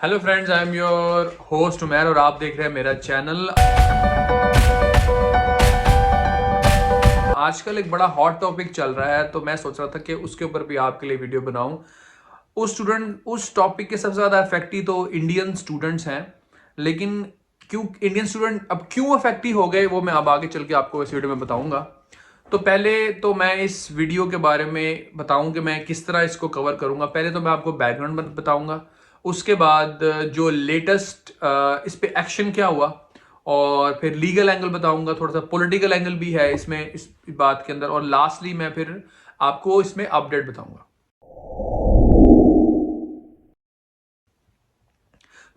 Hello friends, I am your host Umair और आप देख रहे हैं मेरा चैनल। आजकल एक बड़ा हॉट टॉपिक चल रहा है, तो मैं सोच रहा था कि उसके ऊपर भी आपके लिए वीडियो बनाऊं। उस टॉपिक के सबसे ज़्यादा अफेक्टी तो इंडियन स्टूडेंट्स हैं, लेकिन क्यों इंडियन स्टूडेंट अब क्यों अफेक्टी हो गए वो मैं अब आगे चल के आपको इस वीडियो में बताऊंगा। तो पहले तो मैं इस वीडियो के बारे में बताऊं कि मैं किस तरह इसको कवर करूंगा। पहले तो मैं आपको बैकग्राउंड बताऊंगा, उसके बाद जो लेटेस्ट इस पे एक्शन क्या हुआ, और फिर लीगल एंगल बताऊंगा, थोड़ा सा पॉलिटिकल एंगल भी है इसमें इस बात के अंदर, और लास्टली मैं फिर आपको इसमें अपडेट बताऊंगा।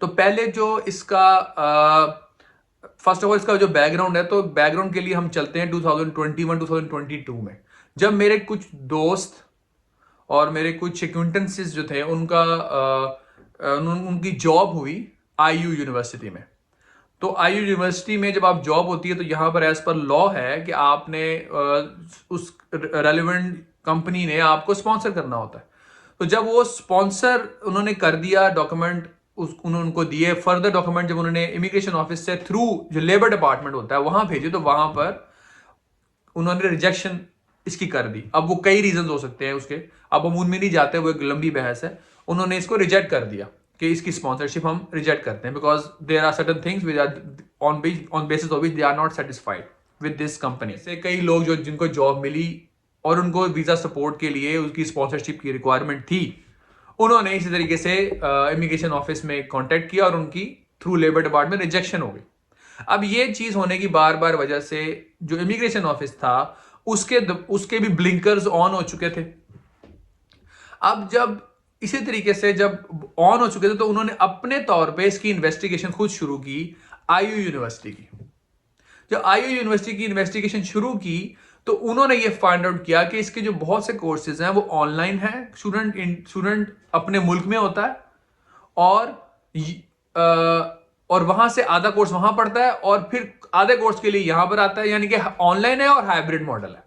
तो पहले जो इसका फर्स्ट ऑफ ऑल इसका जो बैकग्राउंड है, तो बैकग्राउंड के लिए हम चलते हैं 2021-2022 में, जब मेरे कुछ दोस्त और मेरे कुछ एक्विंटेंसेस जो थे उनका उनकी जॉब हुई आईयू यूनिवर्सिटी में। तो आईयू यूनिवर्सिटी में जब आप जॉब होती है तो यहाँ पर एज पर लॉ है कि आपने उस रेलिवेंट कंपनी ने आपको स्पॉन्सर करना होता है। तो जब वो स्पॉन्सर उन्होंने कर दिया, डॉक्यूमेंट उन्होंने उनको दिए, फर्दर डॉक्यूमेंट जब उन्होंने इमिग्रेशन ऑफिस से थ्रू जो लेबर डिपार्टमेंट होता है वहां भेजे, तो वहां पर उन्होंने रिजेक्शन इसकी कर दी। अब वो कई रीजन हो सकते हैं उसके, अब हम उनमें नहीं जाते, वो एक लंबी बहस है। उन्होंने इसको रिजेक्ट कर दिया कि इसकी स्पॉन्सरशिप हम रिजेक्ट करते हैं, because there are certain things which are on basis of which they are not satisfied with this company. से कई लोग जो जिनको जॉब मिली और उनको वीजा सपोर्ट के लिए उसकी स्पॉन्सरशिप की रिक्वायरमेंट थी, उन्होंने इसी तरीके से इमिग्रेशन ऑफिस में कांटेक्ट किया और उनकी थ्रू लेबर डिपार्टमेंट रिजेक्शन हो गई। अब ये चीज होने की बार बार वजह से जो इमिग्रेशन ऑफिस था उसके भी ब्लिंकर्स ऑन हो चुके थे। अब जब इसी तरीके से जब ऑन हो चुके थे, तो उन्होंने अपने तौर पे इसकी इन्वेस्टिगेशन खुद शुरू की आईयू यूनिवर्सिटी की। जब आईयू यूनिवर्सिटी की इन्वेस्टिगेशन शुरू की तो उन्होंने ये फाइंड आउट किया कि इसके जो बहुत से कोर्सेज हैं वो ऑनलाइन है, स्टूडेंट अपने मुल्क में होता है, और और वहां से आधा कोर्स वहां पढ़ता है और फिर आधे कोर्स के लिए यहां पर आता है, यानी कि ऑनलाइन है और हाइब्रिड मॉडल है।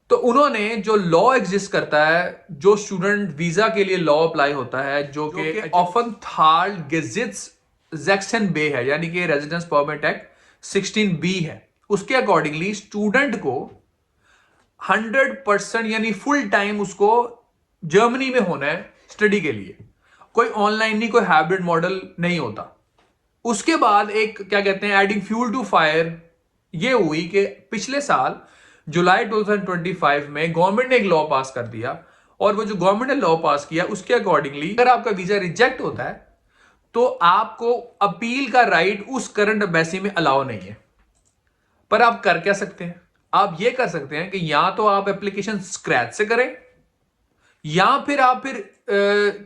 तो उन्होंने जो लॉ एग्जिस्ट करता है, जो स्टूडेंट वीजा के लिए लॉ अप्लाई होता है, जो कि ऑफन थाल गेजिट्स जैक्सन बे है, यानी कि रेजिडेंस परमिट एक्ट 16B है, उसके अकॉर्डिंगली स्टूडेंट को 100% यानी फुल टाइम उसको जर्मनी में होना है स्टडी के लिए। कोई ऑनलाइन नहीं, कोई हाइब्रिड मॉडल नहीं होता। उसके बाद एक क्या कहते हैं, एडिंग फ्यूल टू फायर ये हुई कि पिछले साल जुलाई 2025 में गवर्नमेंट ने एक लॉ पास कर दिया, और वो जो गवर्नमेंट ने लॉ पास किया उसके अकॉर्डिंगली अगर आपका वीजा रिजेक्ट होता है तो आपको अपील का राइट उस करंट एम्बेसी में अलाउ नहीं है। पर आप कर क्या सकते हैं? आप ये कर सकते हैं कि या तो आप एप्लीकेशन स्क्रैच से करें, या फिर आप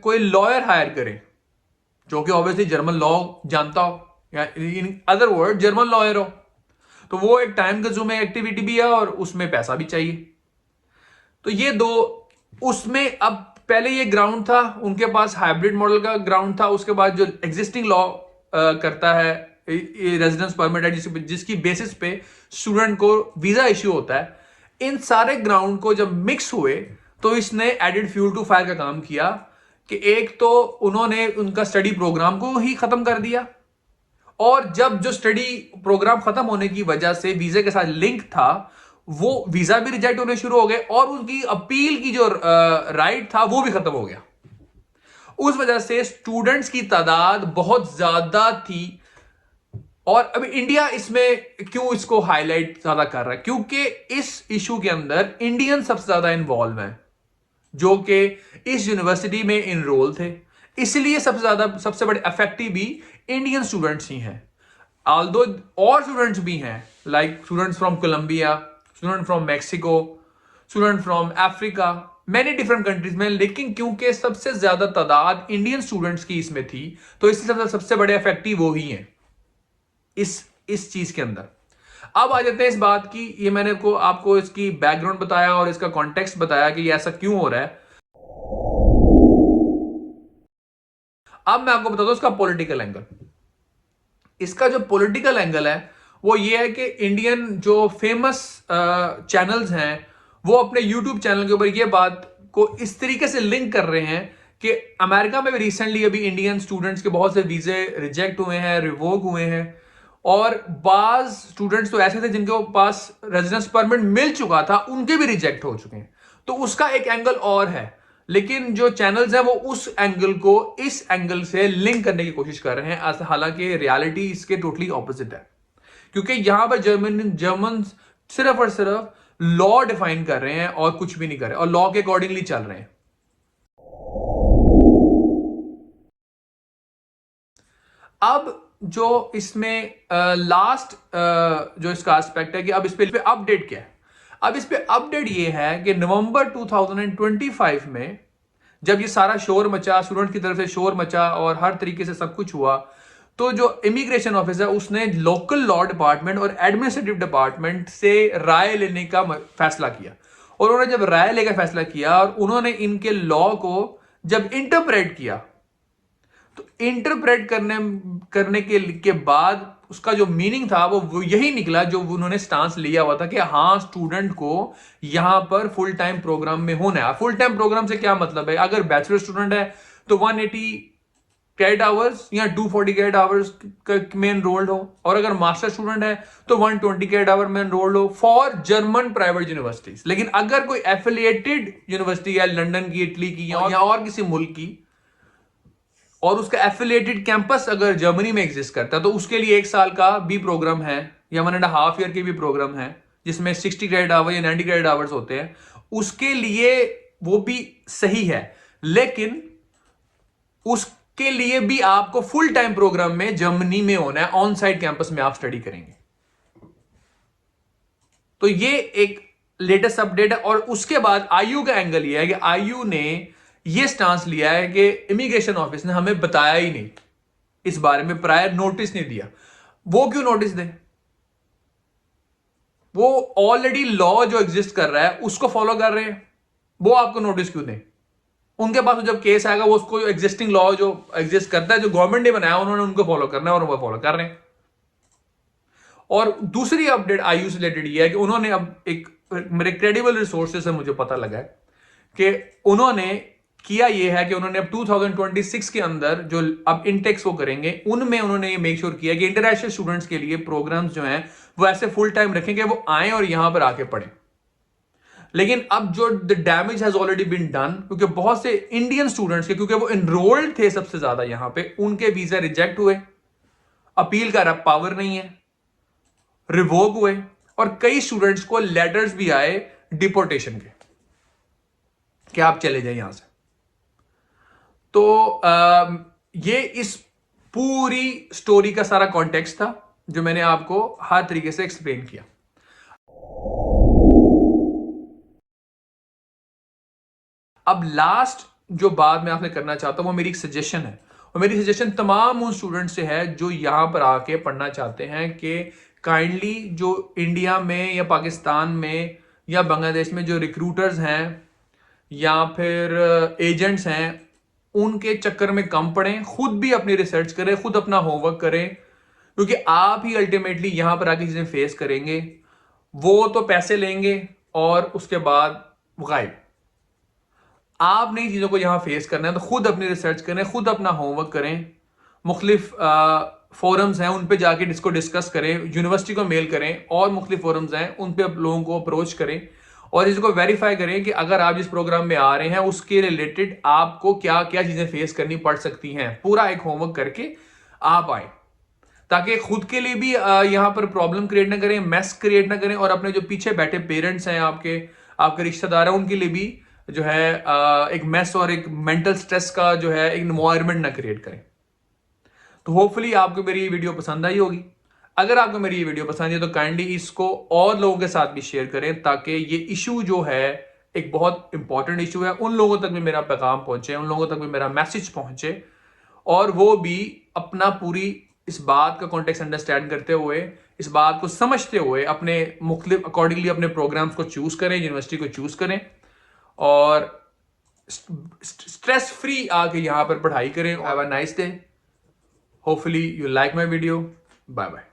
कोई लॉयर हायर करें जो कि ऑब्वियसली जर्मन लॉ जानता हो, या in other word German lawyer हो। तो वो एक टाइम कंज्यूमिंग एक्टिविटी भी है और उसमें पैसा भी चाहिए। तो ये दो, उसमें अब पहले ये ग्राउंड था उनके पास, हाइब्रिड मॉडल का ग्राउंड था। उसके बाद जो एग्जिस्टिंग लॉ करता है रेजिडेंस परमिट है, जिसकी बेसिस पे स्टूडेंट को वीजा इश्यू होता है, इन सारे ग्राउंड को जब मिक्स हुए तो इसने एडेड फ्यूल टू फायर का काम किया कि एक तो उन्होंने उनका स्टडी प्रोग्राम को ही खत्म कर दिया, और जब जो स्टडी प्रोग्राम खत्म होने की वजह से वीजा के साथ लिंक था, वो वीजा भी रिजेक्ट होने शुरू हो गए, और उनकी अपील की जो राइट था वो भी खत्म हो गया। उस वजह से स्टूडेंट्स की तादाद बहुत ज्यादा थी। और अभी इंडिया इसमें क्यों इसको हाईलाइट ज्यादा कर रहा है? क्योंकि इस इशू के अंदर इंडियन सबसे ज्यादा इन्वॉल्व है, जो कि इस यूनिवर्सिटी में इनरोल थे, इसलिए सबसे ज्यादा सबसे बड़े अफेक्टिव भी इंडियन स्टूडेंट्स ही हैं। ऑल्दो और स्टूडेंट्स भी हैं, like students from Colombia, student from Mexico, student from Africa, many different countries में, लेकिन क्योंकि सबसे ज्यादा तादाद इंडियन स्टूडेंट्स की इसमें थी, तो इसलिए सबसे बड़े अफेक्टिव वो ही हैं इस चीज के अंदर। अब आ जाते हैं इस बात की, ये मैंने आपको इसकी बैकग्राउंड बताया और इसका कॉन्टेक्स्ट बताया कि ये ऐसा क्यों हो रहा है। अब मैं आपको बता दूं इसका पॉलिटिकल एंगल। इसका जो पॉलिटिकल एंगल है वो ये है कि इंडियन जो फेमस चैनल्स हैं वो अपने यूट्यूब चैनल के ऊपर ये बात को इस तरीके से लिंक कर रहे हैं कि अमेरिका में भी रिसेंटली अभी इंडियन स्टूडेंट्स के बहुत से वीजे रिजेक्ट हुए हैं, रिवोक हुए हैं, और बाज स्टूडेंट्स तो ऐसे थे जिनके पास रेजिडेंस परमिट मिल चुका था, उनके भी रिजेक्ट हो चुके हैं। तो उसका एक एंगल और है, लेकिन जो चैनल्स हैं वो उस एंगल को इस एंगल से लिंक करने की कोशिश कर रहे हैं, हालांकि रियलिटी इसके टोटली ऑपोजिट है। क्योंकि यहां पर जर्मन सिर्फ और सिर्फ लॉ डिफाइन कर रहे हैं और कुछ भी नहीं कर रहे, और लॉ के अकॉर्डिंगली चल रहे हैं। अब जो इसमें लास्ट जो इसका एस्पेक्ट है कि अब इस पे अपडेट क्या है। अब इस पे अपडेट ये है कि नवंबर 2025 में जब ये सारा शोर मचा, स्टूडेंट की तरफ से शोर मचा और हर तरीके से सब कुछ हुआ, तो जो इमिग्रेशन ऑफिस है उसने लोकल लॉ डिपार्टमेंट और एडमिनिस्ट्रेटिव डिपार्टमेंट से राय लेने का फैसला किया। और उन्होंने जब राय लेकर फैसला किया और उन्होंने इनके लॉ को जब इंटरप्रेट किया, तो इंटरप्रेट करने के बाद उसका जो मीनिंग था वो यही निकला जो उन्होंने स्टांस लिया हुआ था कि हाँ, स्टूडेंट को यहां पर फुल टाइम प्रोग्राम में होना है। फुल टाइम प्रोग्राम से क्या मतलब है, अगर बैचलर स्टूडेंट है तो 180 क्रेडिट आवर्स या 240 क्रेडिट आवर्स में एनरोल्ड हो, और अगर मास्टर स्टूडेंट है तो 120 क्रेडिट आवर में एनरोल्ड हो फॉर जर्मन प्राइवेट यूनिवर्सिटीज। लेकिन अगर कोई एफिलिएटेड यूनिवर्सिटी है लंदन की, इटली की या और किसी मुल्क की, और उसका एफिलिएटेड कैंपस अगर जर्मनी में एग्जिस्ट करता है, तो उसके लिए 1 साल का भी प्रोग्राम है या 1.5 ईयर के भी प्रोग्राम है जिसमें 60 क्रेडिट आवर या 90 क्रेडिट आवर्स होते हैं, उसके लिए वो भी सही है। लेकिन उसके लिए भी आपको फुल टाइम प्रोग्राम में जर्मनी में होना है, ऑन साइट कैंपस में आप स्टडी करेंगे। तो ये एक लेटेस्ट अपडेट है। और उसके बाद आईयू का एंगल ये है कि आईयू ने ये स्टांस लिया है कि इमिग्रेशन ऑफिस ने हमें बताया ही नहीं इस बारे में, प्रायर नोटिस नहीं दिया। वो क्यों नोटिस दे, वो ऑलरेडी लॉ जो एग्जिस्ट कर रहा है उसको फॉलो कर रहे हैं, वो आपको नोटिस क्यों दें। उनके पास जब केस आएगा वो उसको एग्जिस्टिंग लॉ जो एग्जिस्ट करता है, जो गवर्नमेंट ने बनाया, उन्होंने उनको फॉलो करना है और वो फॉलो कर रहे हैं। और दूसरी अपडेट आईयू से रिलेटेड ये है कि उन्होंने अब एक मेरे क्रेडिबल रिसोर्सेज से मुझे पता लगा है कि उन्होंने किया ये है कि उन्होंने अब 2026 के अंदर जो अब इनटेक्स वो करेंगे उनमें उन्होंने ये मेक श्योर किया कि इंटरनेशनल स्टूडेंट्स के लिए प्रोग्राम्स जो हैं वो ऐसे फुल टाइम रखेंगे, वो आए और यहां पर आके पढ़ें। लेकिन अब जो the damage has already been done, क्योंकि बहुत से इंडियन स्टूडेंट्स के, क्योंकि वो एनरोल्ड थे सबसे ज्यादा यहां पे, उनके वीजा रिजेक्ट हुए, अपील का पावर नहीं है, रिवोक हुए, और कई स्टूडेंट्स को लेटर्स भी आए डिपोर्टेशन के कि आप चले जाए यहां से। तो ये इस पूरी स्टोरी का सारा कॉन्टेक्स्ट था जो मैंने आपको हर तरीके से एक्सप्लेन किया। अब लास्ट जो बात मैं आपसे करना चाहता हूं वो मेरी एक सजेशन है, और मेरी सजेशन तमाम उन स्टूडेंट से है जो यहां पर आके पढ़ना चाहते हैं कि काइंडली जो इंडिया में या पाकिस्तान में या बांग्लादेश में जो रिक्रूटर्स हैं या फिर एजेंट्स हैं, उनके चक्कर में कम पड़ें, खुद भी अपनी रिसर्च करें, खुद अपना होमवर्क करें, क्योंकि आप ही अल्टीमेटली यहां पर आके चीजें फेस करेंगे। वो तो पैसे लेंगे और उसके बाद गायब। आप नई चीजों को यहां फेस करना है तो खुद अपनी रिसर्च करें, खुद अपना होमवर्क करें, मुख्तलिफ फोरम्स हैं उन पे जाके इसको डिस्कस करें, यूनिवर्सिटी को मेल करें, और मुख्तलिफ फोरम्स हैं उन पे लोगों को अप्रोच करें और इसको वेरीफाई करें कि अगर आप जिस प्रोग्राम में आ रहे हैं उसके रिलेटेड आपको क्या क्या चीजें फेस करनी पड़ सकती हैं। पूरा एक होमवर्क करके आप आए, ताकि खुद के लिए भी यहां पर प्रॉब्लम क्रिएट ना करें, मैस क्रिएट ना करें, और अपने जो पीछे बैठे पेरेंट्स हैं, आपके रिश्तेदार हैं, उनके लिए भी जो है एक मैस और एक मेंटल स्ट्रेस का जो है एक एनवायरनमेंट ना क्रिएट करें। तो होपफुली आपको मेरी ये वीडियो पसंद आई होगी। अगर आपको मेरी ये वीडियो पसंद है तो काइंडली इसको और लोगों के साथ भी शेयर करें, ताकि ये इशू जो है एक बहुत इंपॉर्टेंट इशू है, उन लोगों तक भी मेरा पैगाम पहुंचे, उन लोगों तक भी मेरा मैसेज पहुंचे, और वो भी अपना पूरी इस बात का कॉन्टेक्स्ट अंडरस्टैंड करते हुए, इस बात को समझते हुए अपने मुख्तलिफ अकॉर्डिंगली अपने प्रोग्राम्स को चूज करें, यूनिवर्सिटी को चूज करें, और स्ट्रेस फ्री आके यहां पर पढ़ाई करें। Have a nice day, hopefully you like my video. Bye bye.